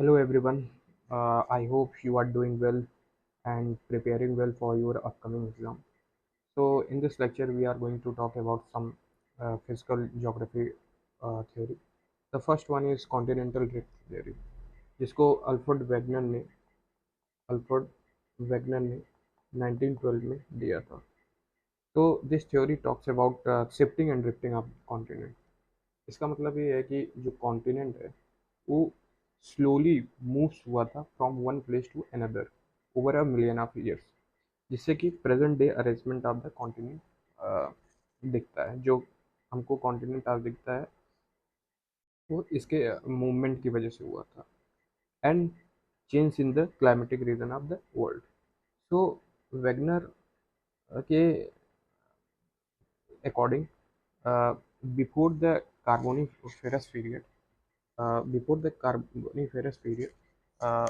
Hello everyone. I hope you are doing well and preparing well for your upcoming exam. So in this lecture we are going to talk about some physical geography theory. The first one is continental drift theory, जिसको Alfred Wegener ने 1912 में दिया था. तो this theory talks about shifting and drifting of continent. इसका मतलब ये है कि जो कॉन्टिनेंट है वो स्लोली मूव्स हुआ था from one place to another over a million of years, जिससे कि present day arrangement of the continent दिखता है. जो हमको कॉन्टिनेंट आज दिखता है वो इसके मूवमेंट की वजह से हुआ था. And change in the climatic region of the world. So Wegener के according, before the Carboniferous period before the Carboniferous period, uh,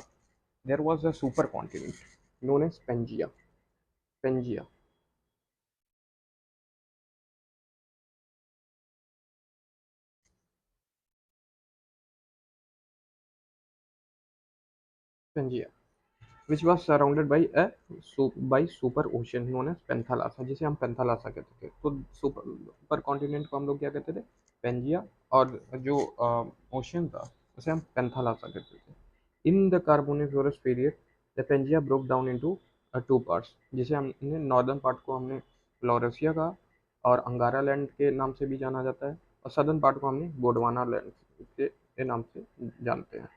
there was a supercontinent known as Pangaea. Pangaea. Pangaea, which was surrounded by by super ocean known as Panthalassa, जिसे हम panthalassa कहते थे. तो super continent को हम लोग क्या कहते थे? पेंजिया. और जो ओशन था उसे हम पेंथालासा कहते थे. In the Carboniferous period the Pangaea broke down into two parts, जिसे हमने नॉर्दर्न पार्ट को हमने फ्लोरेसिया का और अंगारा लैंड के नाम से भी जाना जाता है, और सदर्न पार्ट को हमने गोडवाना लैंड के नाम से जानते हैं.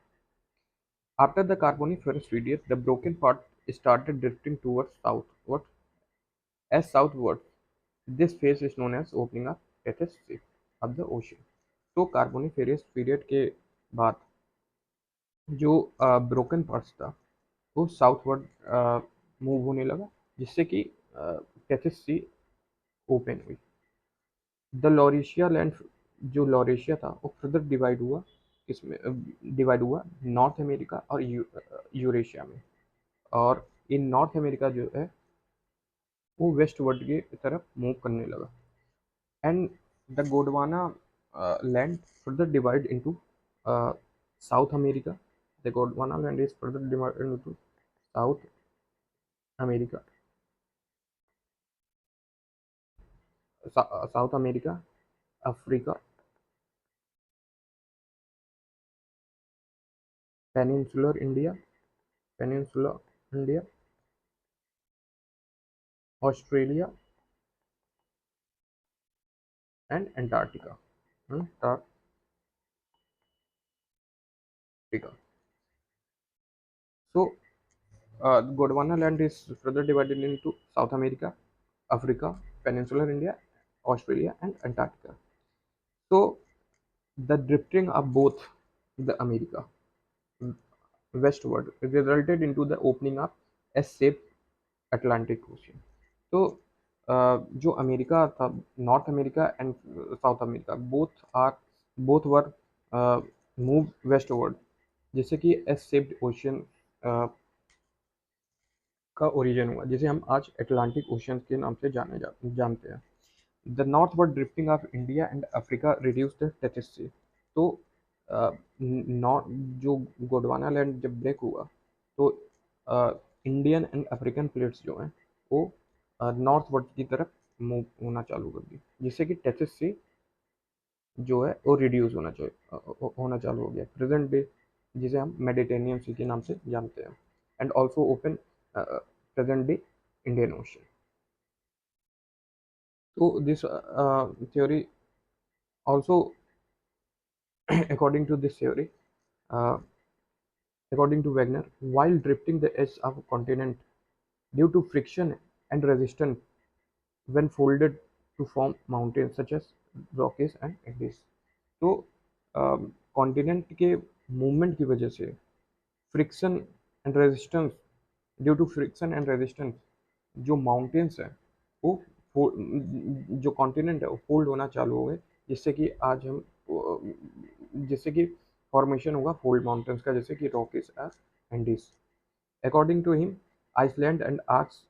After the Carboniferous period, the broken part started drifting towards southward. As southward, this phase is known as opening up Sea of the ocean. तो कार्बोनिफेरस पीरियड के बाद जो ब्रोकन पार्ट्स था वो साउथवर्ड मूव होने लगा, जिससे कि टेथिस सी ओपन हुई. द लॉरेशिया लैंड, जो लॉरेशिया था वो फर्दर इसमें डिवाइड हुआ नॉर्थ अमेरिका और यूरेशिया में. और इन नॉर्थ अमेरिका जो है वो वेस्ट वर्ल्ड की तरफ मूव करने लगा. And the Gondwana land further divide into south America. The Gondwana land is further divided into south America, south America, Africa, peninsular India, peninsular India, Australia and Antarctica. So Gondwana land is further divided into South America, Africa, Peninsular India, Australia, and Antarctica. So the drifting of both the America westward resulted into the opening of S-shaped Atlantic Ocean. तो जो America था, north America and south America, both were move westward, जिससे कि S shaped ocean का origin हुआ, जिसे हम आज अटलांटिक ओशियन के नाम से जानते हैं. The northward drifting of India and Africa reduce the Tethys sea. तो नॉर्थ जो गोडवाना लैंड जब ब्रेक हुआ तो इंडियन एंड अफ्रीकन प्लेट्स जो हैं वो नॉर्थ वर्ड की तरफ मूव होना चालू कर दी, जिससे कि टेथिस सी जो है वो रिड्यूस होना चालू हो गया. प्रेजेंट डे जिसे हम मेडिटेरेनियन सी के नाम से जानते हैं. And also open present day Indian ocean. तो this theory also according to this theory, uh, according to Wagner, while drifting the edge of a continent due to friction and resistance when folded to form mountains such as Rockies and Andes. तो continent के movement की वजह से friction and resistance, due to friction and resistance जो mountains हैं वो जो continent है वो फोल्ड होना चालू हो गए, जिससे कि आज हम जिससे कि फॉर्मेशन होगा फोल्ड माउंटेन्स का, जैसे कि रॉकीज और Andes. According to him, island and arcs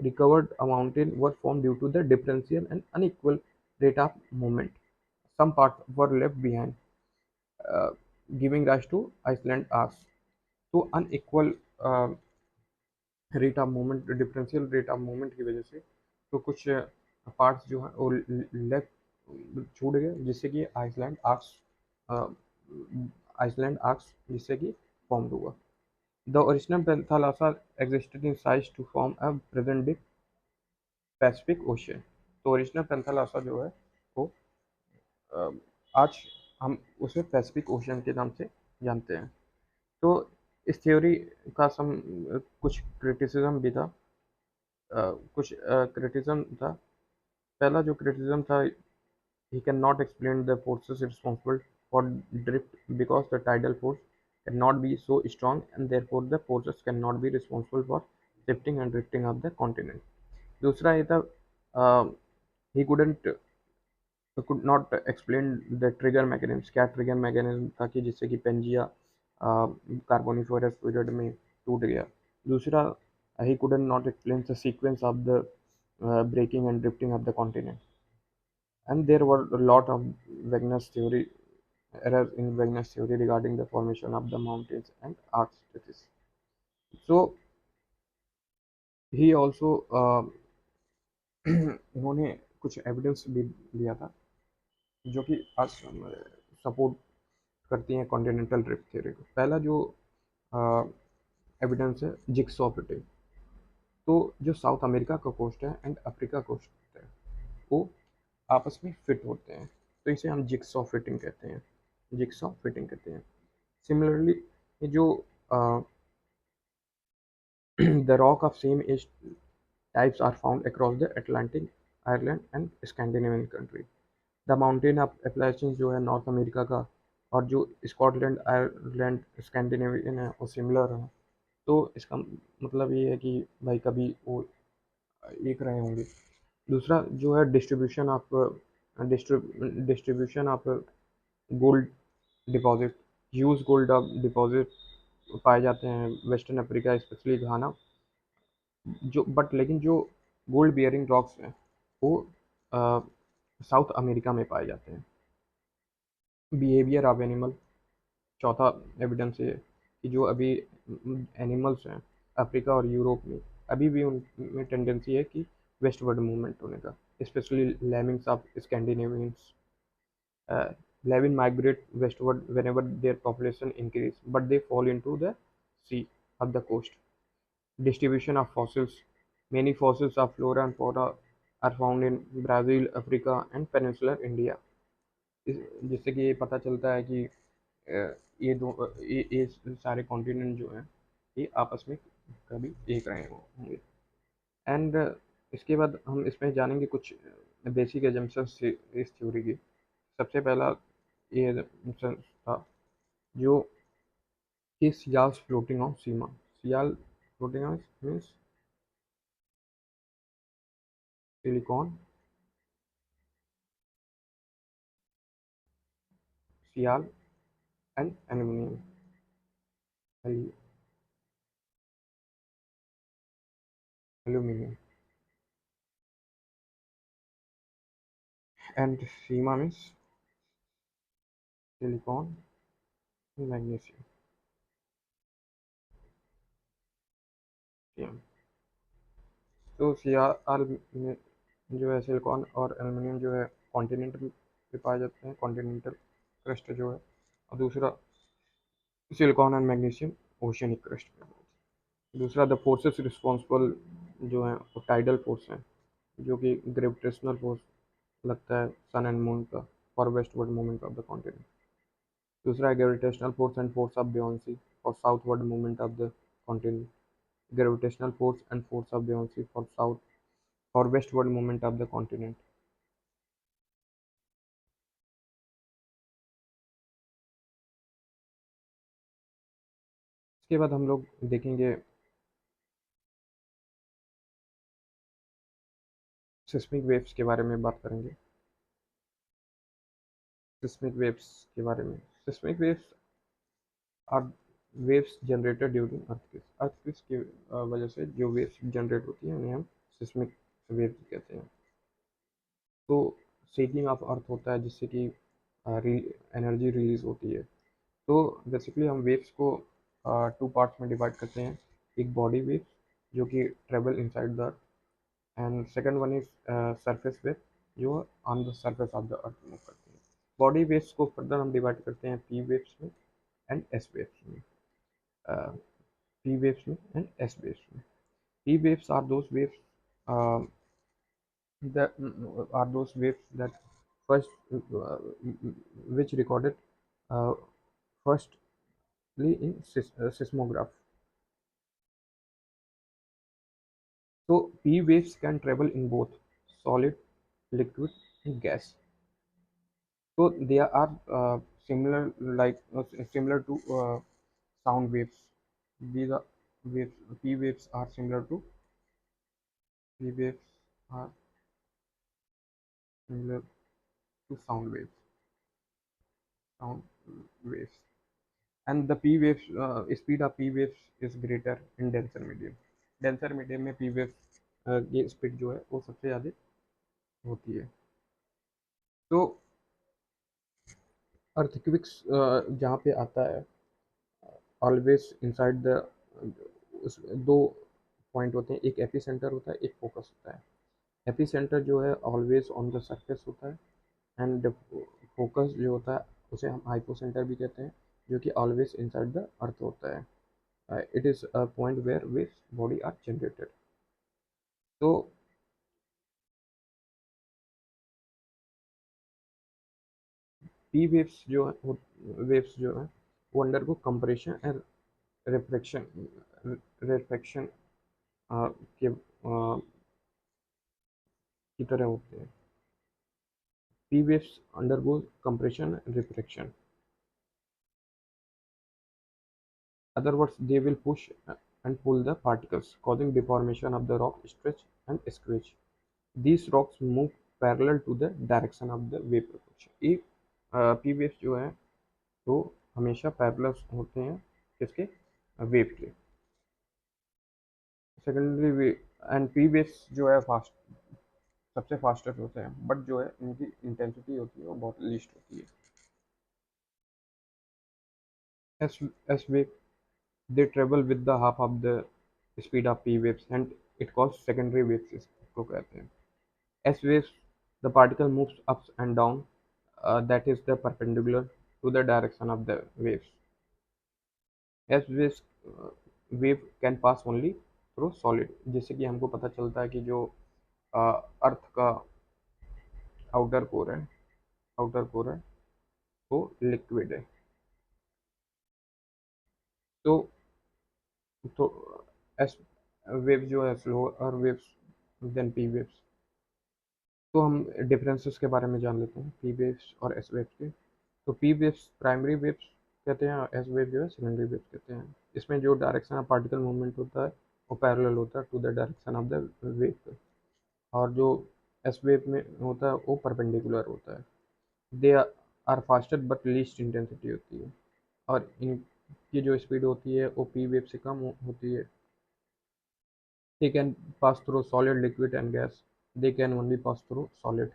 recovered a mountain were formed due to the differential and unequal rate of movement. Some parts were left behind, uh, giving rise to Iceland arcs. तो unequal rate of movement, differential rate of movement की वजह से तो कुछ parts जो है वो left छूट गए, जिससे कि आइसलैंड आर्क्स जिससे कि फॉर्म हुआ. The original Panthalassa existed in size to form a present day Pacific Ocean. तो ओरिजिनल पेंथालासा जो है वो अ, आज हम उसे पैसिफिक ओशियन के नाम से जानते हैं. तो इस थ्योरी का कुछ क्रिटिसिज्म भी था. कुछ क्रिटिसिज्म था. पहला जो क्रिटिसिज्म था, he cannot explain the forces responsible for drift because the tidal force cannot be so strong and therefore the forces cannot be responsible for shifting and drifting of the continent. दूसरा ये था, he could not explain the trigger mechanism. क्या trigger mechanism था कि जिससे कि Pangaea Carboniferous period में टूट गया. दूसरा, he could not explain the sequence of the breaking and drifting of the continent. And there were a lot of Wegener's theory errors in Wegener's theory regarding the formation of the mountains and archstasis. So he also इन्होंने कुछ evidence भी दिया था जो कि आज support करती हैं कॉन्टिनेंटल ड्रिफ्ट थ्योरी को. पहला जो एविडेंस है जिक्सॉ फिटिंग. तो जो साउथ अमेरिका का कोस्ट है एंड अफ्रीका कोस्ट है वो आपस में फिट होते हैं, तो इसे हम जिक्सॉ फिटिंग कहते हैं. जिक्सॉ फिटिंग कहते हैं. सिमिलरली ये जो the rock of same age types are found across the Atlantic, Ireland and Scandinavian country. The mountain of Appalachians जो है नॉर्थ अमेरिका का, और जो स्कॉटलैंड आयरलैंड स्कैंडिनेवियन है वो सिमिलर है. तो इसका मतलब ये है कि भाई कभी वो एक रहे होंगे. दूसरा जो है distribution of gold deposit. Huge gold deposit पाए जाते हैं वेस्टर्न अफ्रीका स्पेशली घाना. जो बट लेकिन जो गोल्ड बियरिंग रॉक्स हैं वो साउथ अमेरिका में पाए जाते हैं. Behaviour of animal. चौथा एविडेंस ये कि जो अभी एनिमल्स हैं अफ्रीका और यूरोप में, अभी भी उनमें टेंडेंसी है कि वेस्टवर्ड मूवमेंट होने का, specially lemmings of Scandinavians. Levin migrate westward whenever their population increase, but they fall into the sea of the coast. Distribution of fossils. Many fossils of flora and fauna are found in Brazil, Africa and peninsular India. जिससे कि ये पता चलता है कि ये सारे continent जो हैं ये आपस में कभी एक रहे होंगे. एंड इसके बाद हम इसमें जानेंगे कुछ बेसिक एजम्पशंस इस थ्योरी की. सबसे पहला ये assumption था जो कि sial floating on sima. Sial floating on means silicon, sial and aluminium. Aluminium and sima means silicon and magnesium. तो सियाल में जो है सिलिकॉन और एल्यूमिनियम जो है कॉन्टिनेंटल पे पाए जाते हैं, कॉन्टिनेंटल क्रस्ट जो है. और दूसरा silicon and magnesium oceanic crust पे. दूसरा द फोर्सेस रिस्पॉन्सिबल जो है वो टाइडल फोर्स हैं, जो कि ग्रेविटेशनल फोर्स लगता है सन एंड मून का for westward movement of the continent. दूसरा है gravitational force and force of buoyancy for southward movement of the continent. Gravitational force and force of buoyancy for westward movement of the continent. इसके बाद हम लोग देखेंगे seismic waves के बारे में बात करेंगे. सिस्मिक वेव्स के बारे में. Seismic waves are waves generated during earthquakes. Earthquakes की वजह से जो वेव्स जनरेट होती हैं उन्हें हम सिस्मिक वेव्स कहते हैं. तो शेकिंग ऑफ अर्थ होता है जिससे कि एनर्जी रिलीज होती है. तो बेसिकली हम वेव्स को टू पार्ट्स में डिवाइड करते हैं। एक बॉडी वेव जो कि travel inside the earth, and second one is surface wave जो on the surface of the earth move करते हैं। बॉडी वेव्स को फर्दर हम डिवाइड करते हैं पी वेव्स में एंड एस वेव्स में। पी वेव्स में एंड एस वेव्स में। P waves are those waves that are those waves that first which recorded uh, firstly in seismograph. So P waves can travel in both solid, liquid, and gas. So they are similar, like similar to sound waves. These are waves. P waves are similar to P waves are similar to sound waves. Sound waves. And the p waves speed of p waves is greater in denser medium. Denser medium में P waves की speed जो है वो सबसे ज़्यादा होती है। तो अर्थक्विक्स जहाँ पे आता है ऑलवेज इनसाइड द, दो पॉइंट होते हैं, एक एपी सेंटर होता है, एक फोकस होता है। एपी सेंटर जो है ऑलवेज ऑन द सरफेस होता है, एंड फोकस जो होता है उसे हम हाइपोसेंटर भी कहते हैं, जो कि ऑलवेज इनसाइड द अर्थ होता है। It is a point where waves body are generated. तो पी वेव्स जो है, वेव्स जो है वो अंडर को कंप्रेशन एंड रिफ्लेक्शन रिफ्लेक्शन के की तरह होते हैं। P waves under go compression reflection, other words they will push and pull the particles causing deformation of the rock, stretch and squeeze. These rocks move parallel to the direction of the wave propulsion. ये P waves जो है तो हमेशा parallel होते हैं किसके, wave के। Secondary way and P waves जो है फास्ट सबसे फास्टेस्ट होते हैं, बट जो है इनकी इंटेंसिटी होती है वो बहुत लीस्ट होती है। S S wave they travel with the half of the speed of P waves and it calls secondary waves इसको कहते हैं। S waves the particle moves ups and down that is the perpendicular to the direction of the waves. S waves wave can pass only through solid, जैसे कि हमको पता चलता है कि जो अर्थ का आउटर कोर है, आउटर कोर है वो लिक्विड है। तो तो एस वेव जो है स्लो और वेव्स देन पी वेव्स। तो हम डिफरेंसेस के बारे में जान लेते हैं पी वेव्स और एस वेव्स के। तो पी वेव्स प्राइमरी वेव्स कहते हैं और एस वेव जो है सेकेंडरी वेव्स कहते हैं। इसमें जो डायरेक्शन ऑफ पार्टिकल मूवमेंट होता है वो पैरेलल होता है to the direction of the wave, और जो एस वेव में होता है वो परपेंडिकुलर होता है। They are faster but least intensity होती है, और इनकी जो स्पीड होती है वो पी वेव से कम होती है। They can pass through solid, liquid and gas. They can only pass through solid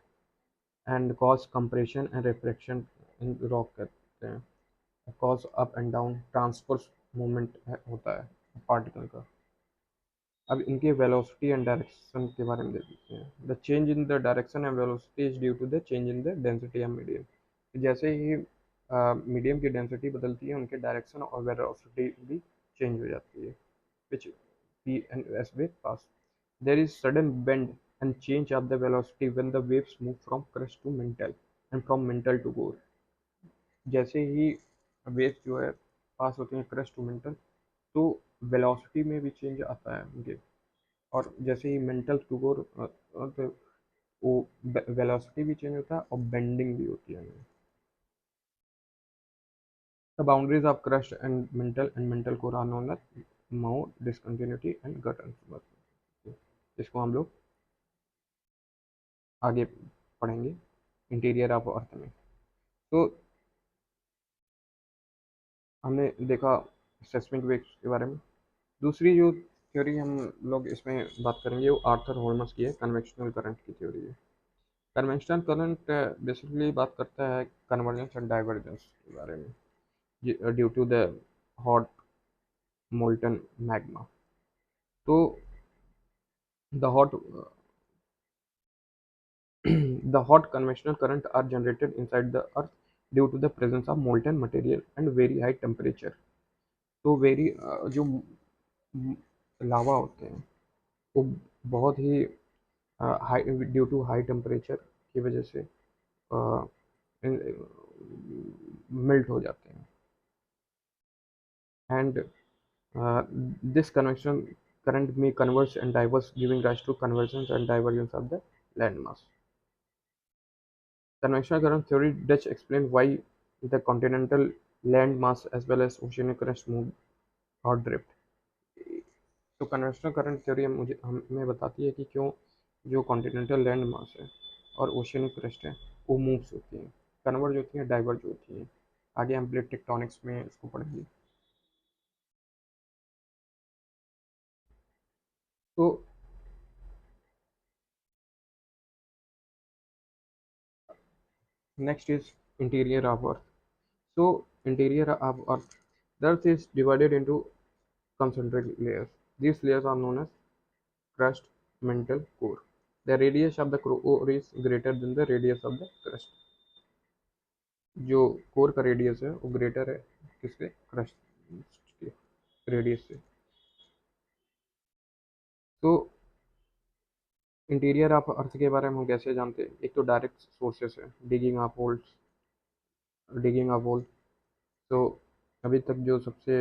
and cause compression and refraction in rock कहते हैं। Cause up and down transverse movement होता है पार्टिकल का। अब इनके वेलोसिटी एंड डायरेक्शन के बारे में देख लेते हैं। The change in the direction and velocity is due to the change in the density of medium. जैसे ही मीडियम की डेंसिटी बदलती है उनके डायरेक्शन और वेलोसिटी भी चेंज हो जाती है, which P and S wave pass. There is sudden bend and change of the velocity when the waves move from crest to mantle and from mantle to core. जैसे ही waves जो है पास होती हैं crest to mantle, तो velocity में भी change आता है उनके, और जैसे ही मेंटल टू कोर तो वो वेलोसिटी भी चेंज होता है और बेंडिंग भी होती है। The boundaries of crust and mantle core are known as Moho, discontinuity and gutter. इसको हम लोग आगे पढ़ेंगे इंटीरियर ऑफ अर्थ में। तो हमने देखा सेस्मिक वेव्स के बारे में। दूसरी जो थ्योरी हम लोग इसमें बात करेंगे वो आर्थर होल्मस की है, कन्वेंशनल करंट की थ्योरी है। कन्वेंशनल करंट बेसिकली बात करता है कन्वर्जेंस एंड डाइवर्जेंस के बारे में due to the hot molten magma. तो the hot the hot conventional current are generated inside the earth due to the presence of molten material and very high temperature. तो very जो lava होते हैं वो बहुत ही high due to high temperature की वजह से मेल्ट हो जाते हैं. And this convection current may converge and diverge, giving rise to convergence and divergence of the landmass. Convectional current theory does explain why the continental land mass as well as oceanic crust move or drift. तो convectional current theory मुझे हमें बताती है कि क्यों जो continental land mass है और ओशियनिक क्रस्ट है वो मूव्स होती हैं, कन्वर्ज होती हैं, डाइवर्ज होती हैं. आगे हम प्लेट टेक्टोनिक्स में इसको पढ़ेंगे. तो next is interior of earth. So interior of Earth. The Earth is divided into concentric layers. These layers are known as crust, mantle, core. The radius of the core is greater than the radius of the crust. जो core का radius है वो greater है किसके, crust के radius से. तो interior of earth के बारे में हम कैसे जानते हैं? एक तो डायरेक्ट सोर्सेस है, डिगिंग ऑफ होल. तो अभी तक जो सबसे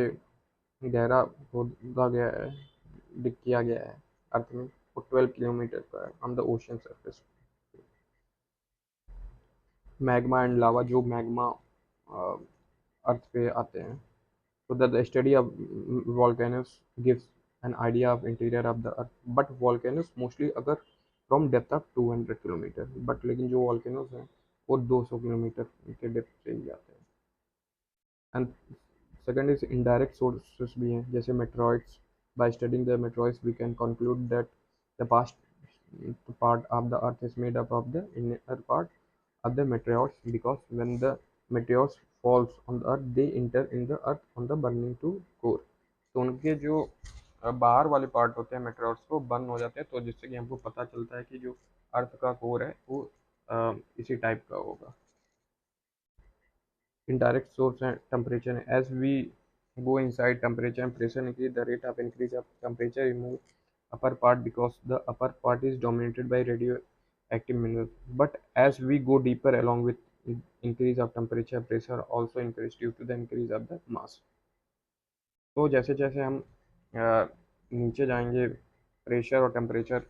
गहरा खोदा गया है, डिग किया गया है अर्थ में, वो 12 किलोमीटर का है on the ocean surface. Magma and lava, जो मैग्मा अर्थ पे आते हैं. So that the study of volcanoes gives an idea of interior of the earth. But volcanoes mostly occur from depth of 200 kilometre. But लेकिन जो volcanoes हैं वो 200 kilometre के depth से ही आते हैं. And second is indirect sources भी हैं, जैसे meteoroids. By studying the meteoroids we can conclude that the past part of the earth is made up of the inner part of the meteors, because when the meteors falls on the earth they enter in the earth on the burning to core. तो उनके जो बाहर वाले part होते हैं materials को burn हो जाते हैं, तो जिससे कि हमको पता चलता है कि जो अर्थ का कोर है वो इसी टाइप का होगा. Indirect source and temperature. As we go inside, temperature and pressure increase. The rate of increase of temperature remove upper part because the upper part is dominated by radioactive minerals. But as we go deeper, along with increase of temperature, pressure also increase due to the increase of the mass. तो जैसे जैसे हम नीचे जाएंगे pressure और temperature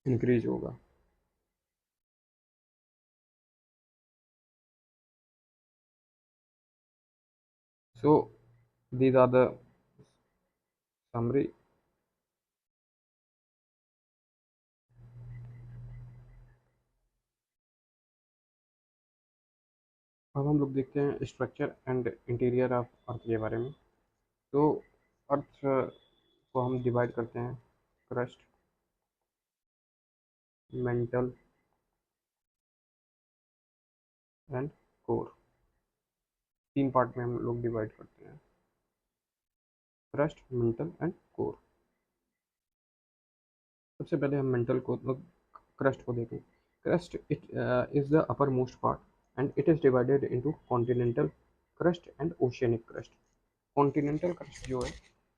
increase होगा. So these are the summary. अब हम लोग देखते हैं structure and interior of earth के बारे में. तो अर्थ को हम डिवाइड करते हैं क्रस्ट, मेंटल एंड कोर. तीन पार्ट में हम लोग डिवाइड करते हैं, क्रस्ट, मेंटल एंड कोर. सबसे पहले हम मेंटल को क्रस्ट को देखें. Crust it is the upper most part and it is divided into continental crust and oceanic crust. Continental crust जो है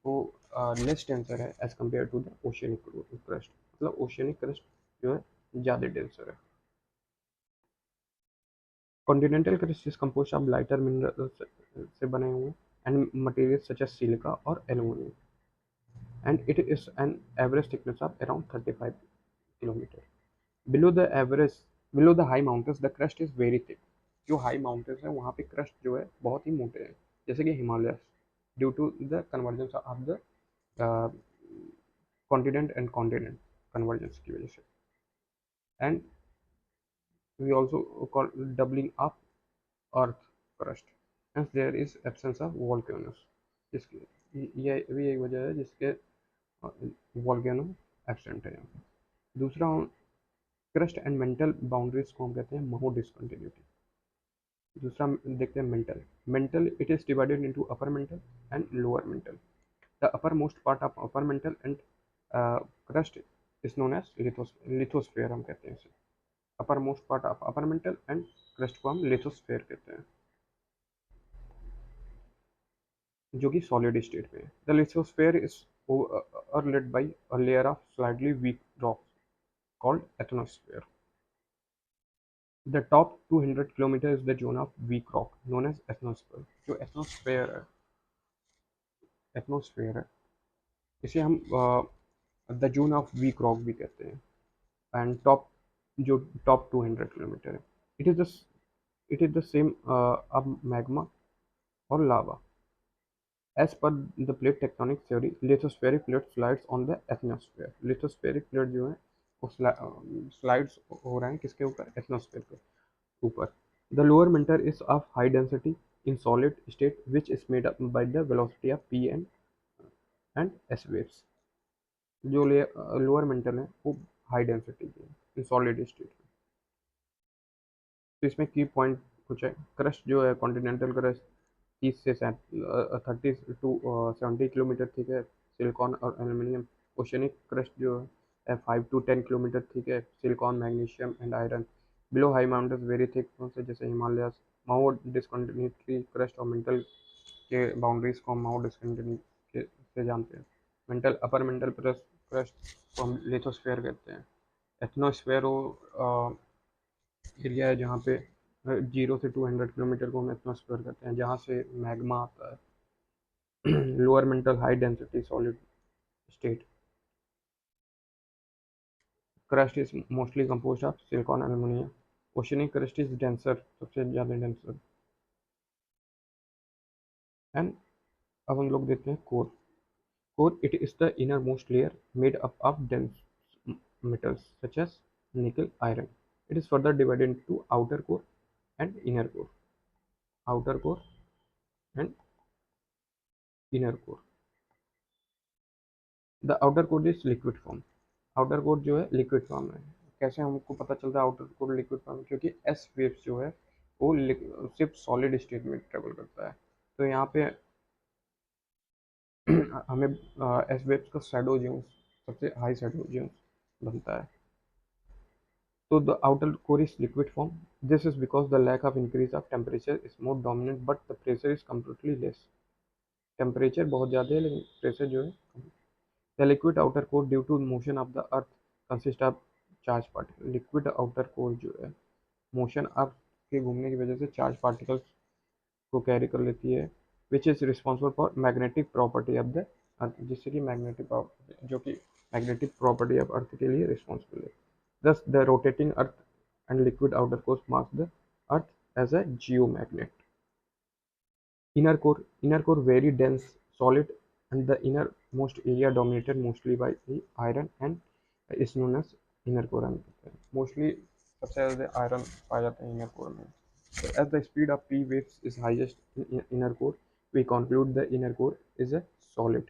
वो लेस डेंसर है as compare to the oceanic crust. मतलब ओशियनिक क्रस्ट जो है ज़्यादा डेंसर है. Continental crust is compose of lighter minerals से बने हुए and material such as silica और aluminium. And it is an average thickness of around 35 kilometre. Below the average, below the high mountains the crust is very thick. जो high mountains है वहाँ पे crust जो है बहुत ही मोटे हैं, जैसे कि Himalaya, due to the convergence of the continent and continent convergence की वजह से. And we also call doubling of earth crust and there is absence of volcanoes. जिसकी ये भी एक वजह है जिसके वॉल्केनो एब्सेंट है यहाँ पे. दूसरा क्रस्ट एंड मेंटल बाउंड्रीज को हम कहते हैं महो डिसकंटिन्यूटी. दूसरा देखते हैं mental. Mental it is divided into upper mantle and lower mental. The uppermost part of upper mantle and crust is known as lithosphere हम कहते हैं इसे. uppermost part of upper mantle and crust को हम lithosphere कहते हैं, जो कि solid state में है. The lithosphere is overlaid by a layer of slightly weak rock called ethnosphere. The top 200 kilometer is the zone of weak rock known as ethnosphere. जो एथनोस्फेयर है इसे हम the zone of weak rock भी कहते हैं. And जो top 200 kilometre है, it is the it is the same अब मैग्मा और lava. As per the plate tectonic theory, lithospheric plate slides on the ethnosphere. Lithospheric plate जो है वो स्लाइड्स हो रहे हैं किसके ऊपर? एथनोस्फेयर के ऊपर. The lower mantle is of high density in solid state, which is made up by the velocity of P and S waves. जो लोअर मेंटल है वो हाई डेंसिटी की है सॉलिड स्टेट में. तो इसमें की पॉइंट कुछ है. क्रस्ट जो है कॉन्टिनेंटल क्रस्ट 30 से 30 to 70 किलोमीटर ठीक है, सिलिकॉन और एल्यूमिनियम. ओशनिक क्रस्ट जो है 5 to 10 किलोमीटर ठीक है, silicon magnesium and iron. Below high mountains very thick से जैसे हिमालय. माउंट डिस्कंटिन्यूटी क्रस्ट और मेंटल के बाउंड्रीज को हम माउंट डिस्कंटिन्यूटी से जानते हैं. मेंटल अपर मेंटल क्रस्ट को हम लिथोस्फेयर कहते हैं. एथनोस्फेयर वो एरिया है जहाँ पे 0 से 200 किलोमीटर को हम एथनोस्फेयर कहते हैं, जहाँ से मैग्मा आता है. Lower mental high density solid state. Crust is mostly compose of silicon aluminium. Oceanic crust is denser, सबसे ज़्यादा डेंसर. एंड अब हम लोग देखते हैं core. Core, it is the innermost layer made up of dense metals such as nickel, iron. It is further divided into outer core and inner core. Outer core and inner core. The outer core is liquid form. Outer core जो है liquid form है. कैसे हमको पता चलता है outer core liquid form? क्योंकि S waves जो है वो सिर्फ solid state में ट्रेवल करता है. तो यहाँ पे हमें एस वेव्स का शैडो जोन सबसे हाई शैडो जोन बनता है. So the outer core is liquid form. This is because the lack of increase of temperature is more dominant, but the pressure is completely less. Temperature बहुत ज़्यादा है लेकिन pressure जो है. The liquid outer core due to motion of the earth consists of charged particles. Liquid outer core जो है motion अर्थ के घूमने की वजह से charged particles को कैरी कर लेती है, which is responsible for magnetic property of the earth, जिससे कि जो कि magnetic property of earth के लिए responsible है. Thus, the rotating Earth and liquid outer core marks the Earth as a geomagnet. Inner core very dense, solid, and the innermost area dominated mostly by the iron and is known as inner core. Mostly सबसे ज़्यादा iron पाया जाता है inner core में. So, as the speed of P waves is highest in inner core, we conclude the inner core is a solid.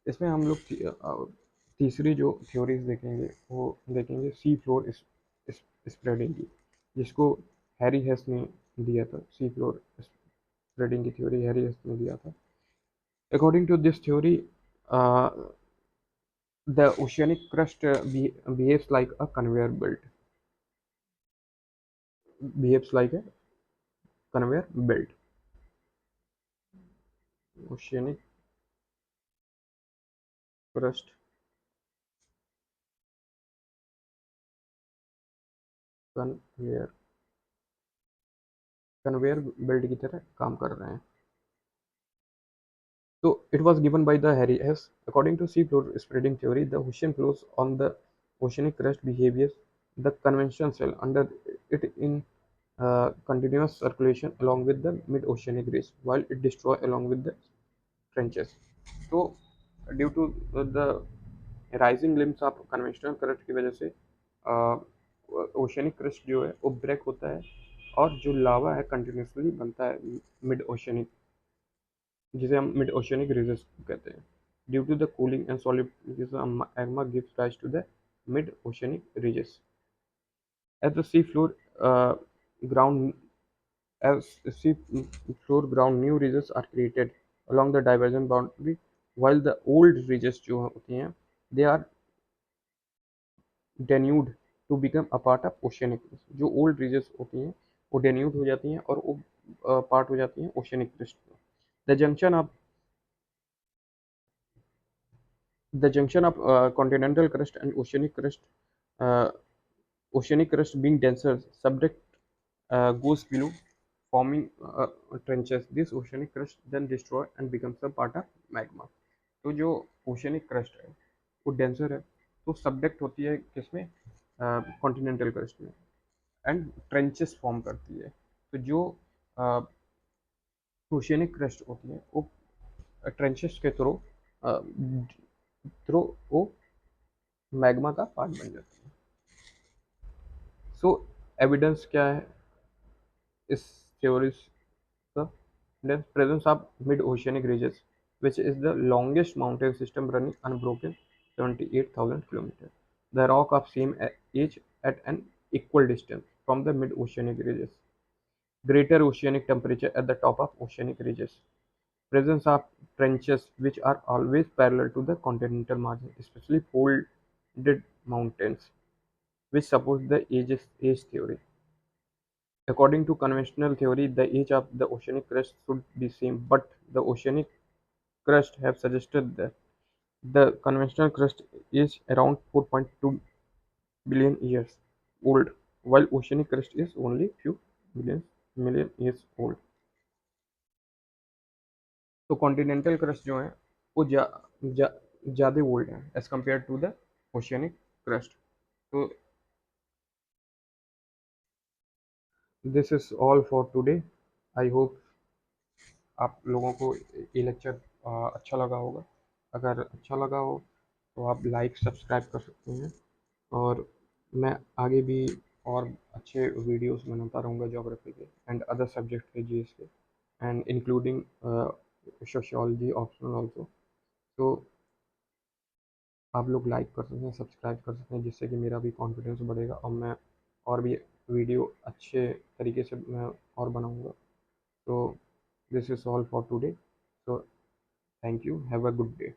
इसमें हम लोग तीसरी जो थ्योरीज देखेंगे वो देखेंगे सी फ्लोर स्प्रेडिंग की, जिसको हैरी हेस ने दिया था. सी फ्लोर स्प्रेडिंग की थ्योरी हैरी हेस ने दिया था. According to this theory the oceanic crust behaves like a conveyor belt. Behaves like a conveyor belt. Oceanic crust conveyor belt की तरह काम कर रहे हैं. So it was given by the Harry S. According to seafloor spreading theory, the ocean flows on the oceanic crust behaves the convection cell under it in continuous circulation along with the mid-oceanic ridge, while it destroy along with the trenches. So due to the rising limbs of conventional crust की वजह से oceanic crust जो है वो break होता है और जो लावा है कंटिन्यूसली बनता है मिड ओशियनिक, जिसे हम मिड ओशियनिक रिजेस कहते हैं. Due to the cooling and solidification magma gives rise to the mid oceanic ridges. As the sea floor ground As sea floor ground, new ridges are created along the divergent boundary, while the old ridges जो होती हैं they are denude to become a part of oceanic crust. जो old ridges होती हैं वो denude हो जाती हैं और वो part हो जाती हैं oceanic crust में. The junction of continental crust and uh, oceanic crust being denser, subduct goes below, forming trenches. This oceanic crust then destroy and becomes a part of magma. तो जो ओशनिक क्रस्ट है वो denser है तो सबडेक्ट होती है किसमें कॉन्टिनेंटल क्रस्ट में एंड ट्रेंचेस फॉर्म करती है तो जो ओशनिक क्रस्ट होती है वो ट्रेंचेस के थ्रू थ्रू वो मैग्मा का पार्ट बन जाती है सो एविडेंस क्या है इस थ्योरी का presence of mid-oceanic ridges, which is the longest mountain system running unbroken 78,000 kilometers. The rock of same age at an equal distance from the mid-oceanic ridges. Greater oceanic temperature at the top of oceanic ridges. Presence of trenches which are always parallel to the continental margin, especially folded mountains, which supports the age theory. According to conventional theory, the age of the oceanic crust should be same, but the oceanic crust have suggested that the conventional crust is around 4.2 billion years old, while oceanic crust is only few million years old. तो continental crust जो है वो ज़्यादा old है as compare to the oceanic crust तो this is all for today I hope आप लोगों को ये लेक्चर अच्छा लगा होगा अगर अच्छा लगा हो तो आप लाइक सब्सक्राइब कर सकते हैं और मैं आगे भी और अच्छे वीडियोस बनाता रहूँगा ज्योग्राफी के एंड अदर सब्जेक्ट के जीएस के and including sociology optional also तो आप लोग लाइक कर सकते हैं सब्सक्राइब कर सकते हैं जिससे कि मेरा भी कॉन्फिडेंस बढ़ेगा और मैं और भी वीडियो अच्छे तरीके से मैं और बनाऊँगा तो this is all for today so thank you have a good day